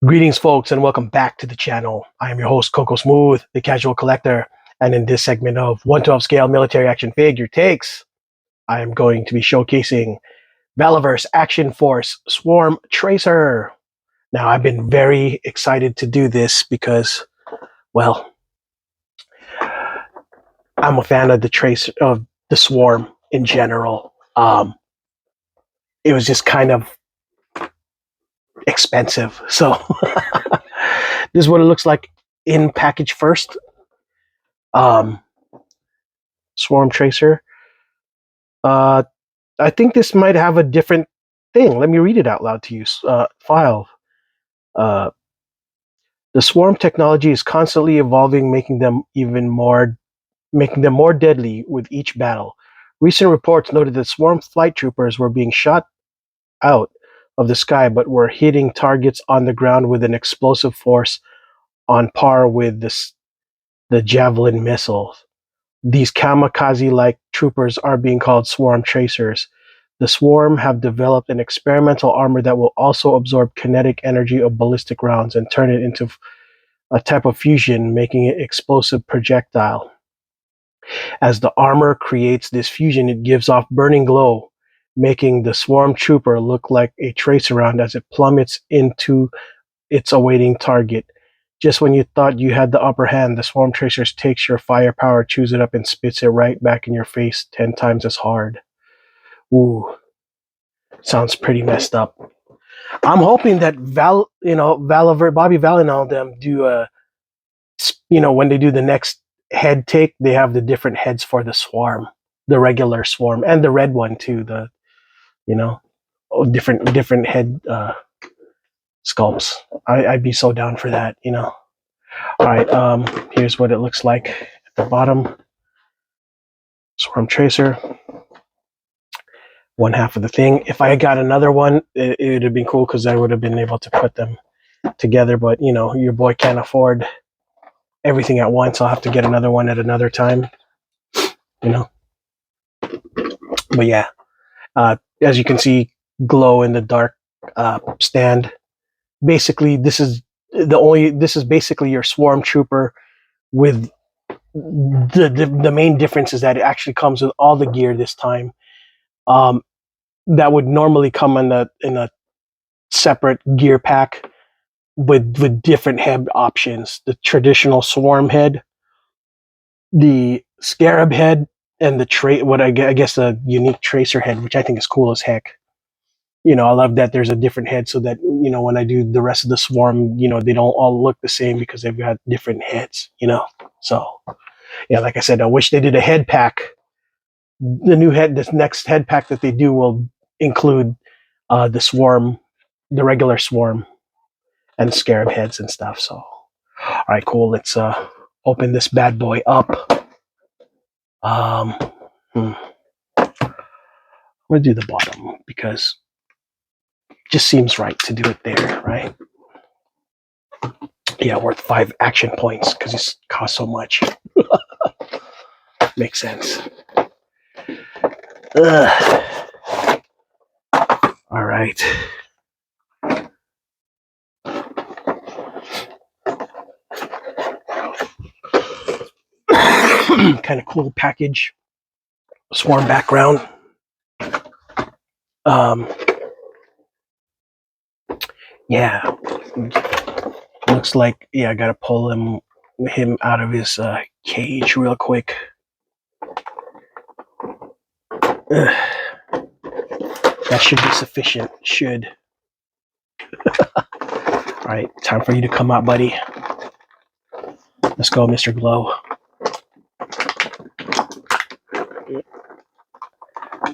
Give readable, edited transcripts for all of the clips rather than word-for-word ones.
Greetings, folks, and welcome back to the channel. I am your host, Coco Smooth, the casual collector, and in this segment of 1/12 scale military action figure takes, I am going to be showcasing Valaverse Action Force Swarm Tracer. Now, I've been very excited to do this because, well, I'm a fan of the Swarm in general. It was just kind of expensive, so this is what it looks like in package first. Swarm Tracer. Uh, I think this might have a different thing. Let me read it out loud to you. File. Uh, the swarm technology is constantly evolving, making them more deadly with each battle. Recent reports noted that swarm flight troopers were being shot out of the sky, but were hitting targets on the ground with an explosive force on par with the Javelin missiles. These kamikaze-like troopers are being called swarm tracers. The swarm have developed an experimental armor that will also absorb kinetic energy of ballistic rounds and turn it into a type of fusion, making it explosive projectile. As the armor creates this fusion, it gives off burning glow, making the swarm trooper look like a tracer round as it plummets into its awaiting target. Just when you thought you had the upper hand, the swarm tracers takes your firepower, chews it up, and spits it right back in your face 10 times as hard. Ooh, sounds pretty messed up. I'm hoping that Valaverse, Bobby Val and all them do when they do the next head take, they have the different heads for the swarm, the regular swarm, and the red one too. Different head sculpts. I'd be so down for that. All right. Here's what it looks like at the bottom. Swarm Tracer. One half of the thing. If I had got another one, it would have been cool because I would have been able to put them together. But your boy can't afford everything at once. I'll have to get another one at another time. But yeah, as you can see, glow in the dark stand. Basically, this is basically your swarm trooper with the main difference is that it actually comes with all the gear this time. That would normally come in a separate gear pack with different head options. The traditional swarm head, the scarab head, and I guess the unique tracer head, which I think is cool as heck. I love that there's a different head so that when I do the rest of the swarm, they don't all look the same because they've got different heads. So yeah, like I said, I wish they did a head pack. This next head pack that they do will include the regular swarm, and scarab heads and stuff. So, all right, cool. Let's open this bad boy up. I'm gonna do the bottom because it just seems right to do it there, right? Yeah, worth 5 action points because it costs so much. Makes sense. All right. Kind of cool package. Swarm background. Yeah. Looks like, I gotta pull him out of his cage real quick. That should be sufficient. Should. All right, time for you to come out, buddy. Let's go, Mr. Glow.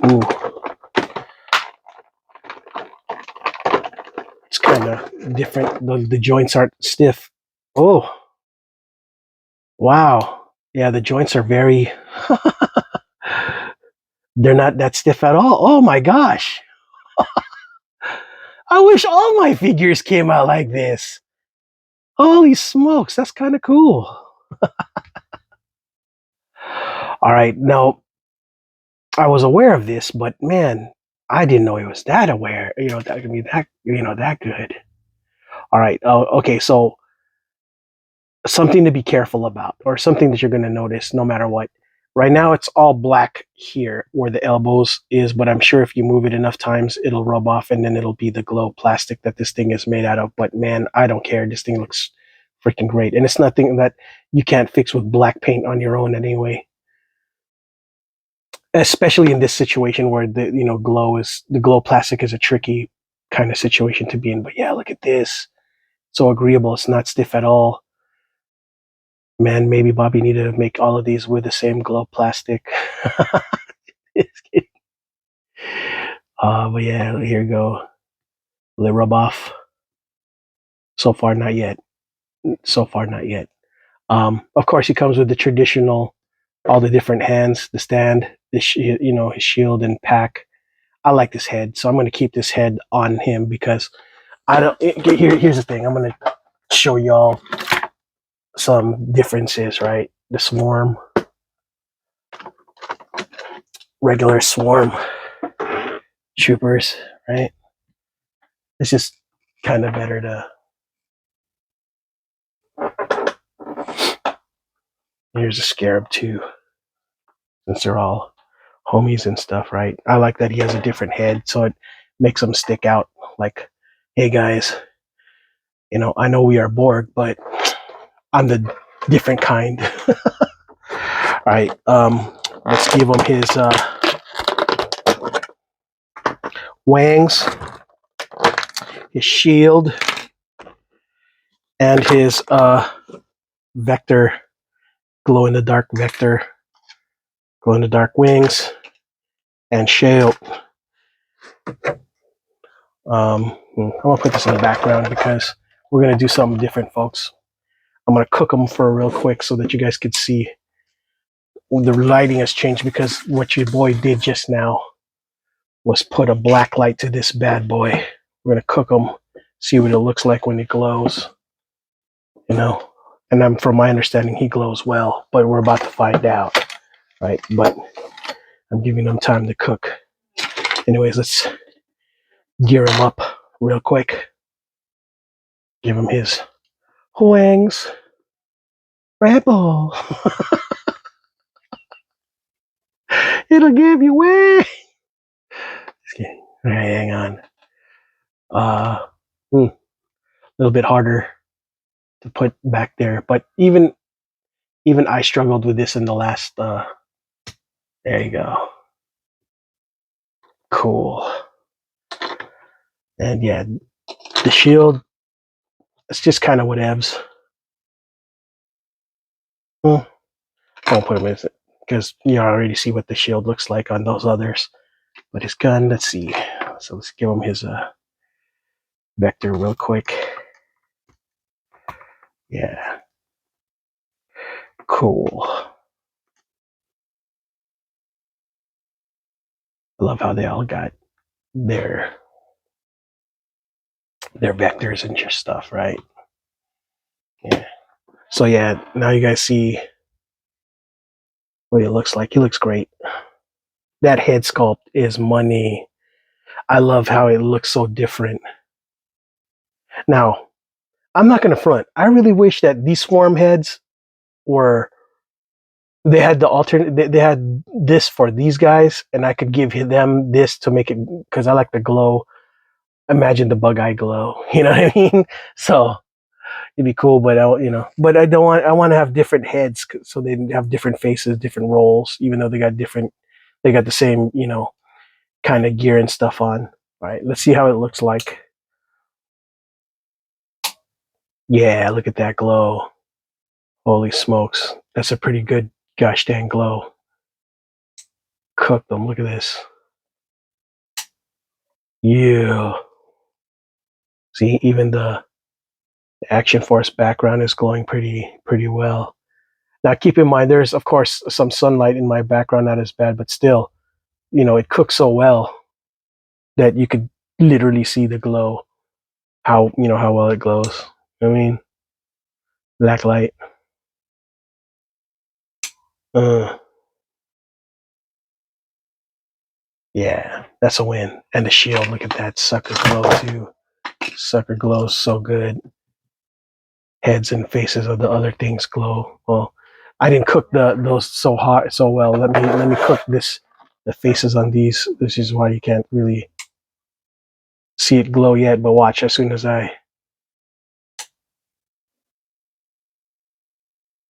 Ooh. It's kind of different. The joints aren't stiff. Oh. Wow. Yeah, the joints are very... They're not that stiff at all. Oh my gosh. I wish all my figures came out like this. Holy smokes, that's kind of cool. All right, now, I was aware of this, but man, I didn't know he was that aware. That could be that good. All right. Okay. So something to be careful about, or something that you're going to notice no matter what. Right now, it's all black here where the elbows is, but I'm sure if you move it enough times, it'll rub off, and then it'll be the glow plastic that this thing is made out of. But man, I don't care. This thing looks freaking great, and it's nothing that you can't fix with black paint on your own anyway. Especially in this situation where the glow plastic is a tricky kind of situation to be in. But yeah, look at this. So agreeable. It's not stiff at all. Man, maybe Bobby needed to make all of these with the same glow plastic. But yeah, here we go. Will it rub off? So far, not yet. So far, not yet. Of course, he comes with the traditional, all the different hands, the stand, his shield and pack. I like this head, so I'm going to keep this head on him because I don't. Here's the thing. I'm going to show y'all some differences, right? The swarm, regular swarm troopers, right? It's just kind of better to. Here's a scarab too, since they're all homies and stuff, right? I like that he has a different head, so it makes him stick out. Like, hey guys, I know we are Borg, but I'm the different kind. All right, let's give him his wangs, his shield, and his vector, glow in the dark vector, glow in the dark wings, and shield. I'm gonna put this in the background because we're gonna do something different, folks. I'm gonna cook them for real quick so that you guys could see. The lighting has changed because what your boy did just now was put a black light to this bad boy. We're gonna cook them, see what it looks like when it glows. And from my understanding, he glows well, but we're about to find out, right? But I'm giving them time to cook. Anyways, let's gear him up real quick. Give him his Huang's Rebel. It'll give you away. Just kidding. All right, hang on. A little bit harder to put back there, but even I struggled with this in the last. There you go. Cool. And yeah, the shield. It's just kind of whatevs. I won't put him in it because you already see what the shield looks like on those others. But his gun, let's see. So let's give him his vector real quick. Yeah. Cool. I love how they all got their vectors and just stuff, right? Yeah. So yeah, now you guys see what he looks like. He looks great. That head sculpt is money. I love how it looks so different. Now, I'm not gonna front. I really wish that these swarm heads were they had the alternate they had this for these guys and I could give them this to make it because I like the glow. Imagine the bug eye glow. You know what I mean? So it'd be cool, but but I don't want. I want to have different heads so they have different faces, different roles, even though they got the same, kind of gear and stuff on. All right, let's see how it looks like. Yeah, look at that glow. Holy smokes. That's a pretty good gosh dang glow. Cook them. Look at this. Yeah. See, even the Action Force background is glowing pretty well. Now keep in mind there's of course some sunlight in my background, not as bad, but still, it cooks so well that you could literally see the glow, how well it glows. I mean, black light. Uh, yeah, that's a win. And the shield, look at that sucker glow too. Sucker glows so good. Heads and faces of the other things glow. Well, I didn't cook those so well. Let me cook the faces on these. This is why you can't really see it glow yet, but watch as soon as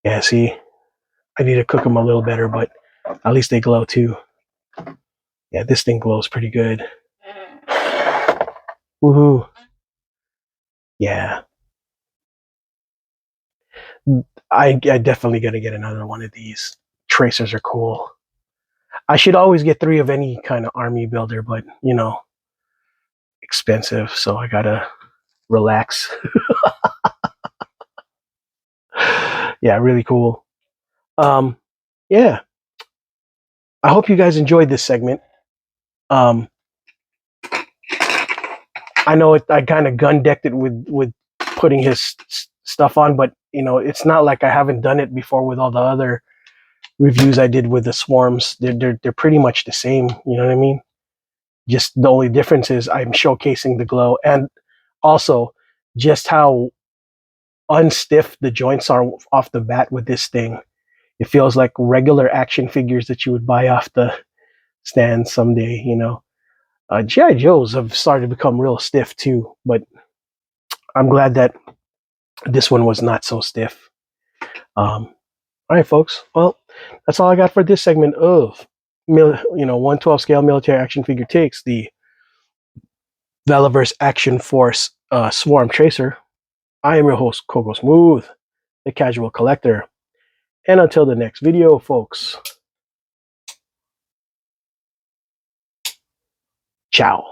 yeah, see, I need to cook them a little better, but at least they glow too. Yeah, this thing glows pretty good. Woohoo. Yeah. I definitely gotta get another one of these. Tracers are cool. I should always get 3 of any kind of army builder, but you know, expensive, so I gotta relax. Yeah, really cool. Um, yeah, I hope you guys enjoyed this segment. Um, I know I kind of gun decked it with putting his stuff on, but you know, it's not like I haven't done it before with all the other reviews I did with the swarms. They're pretty much the same. You know what I mean? Just the only difference is I'm showcasing the glow and also just how unstiff the joints are off the bat with this thing. It feels like regular action figures that you would buy off the stand someday, you know. GI Joes have started to become real stiff too, but I'm glad that this one was not so stiff. All right, folks. Well, that's all I got for this segment of 112 scale military action figure takes, the Valaverse Action Force Swarm Tracer. I am your host, Coco Smooth, the casual collector. And until the next video, folks, ciao.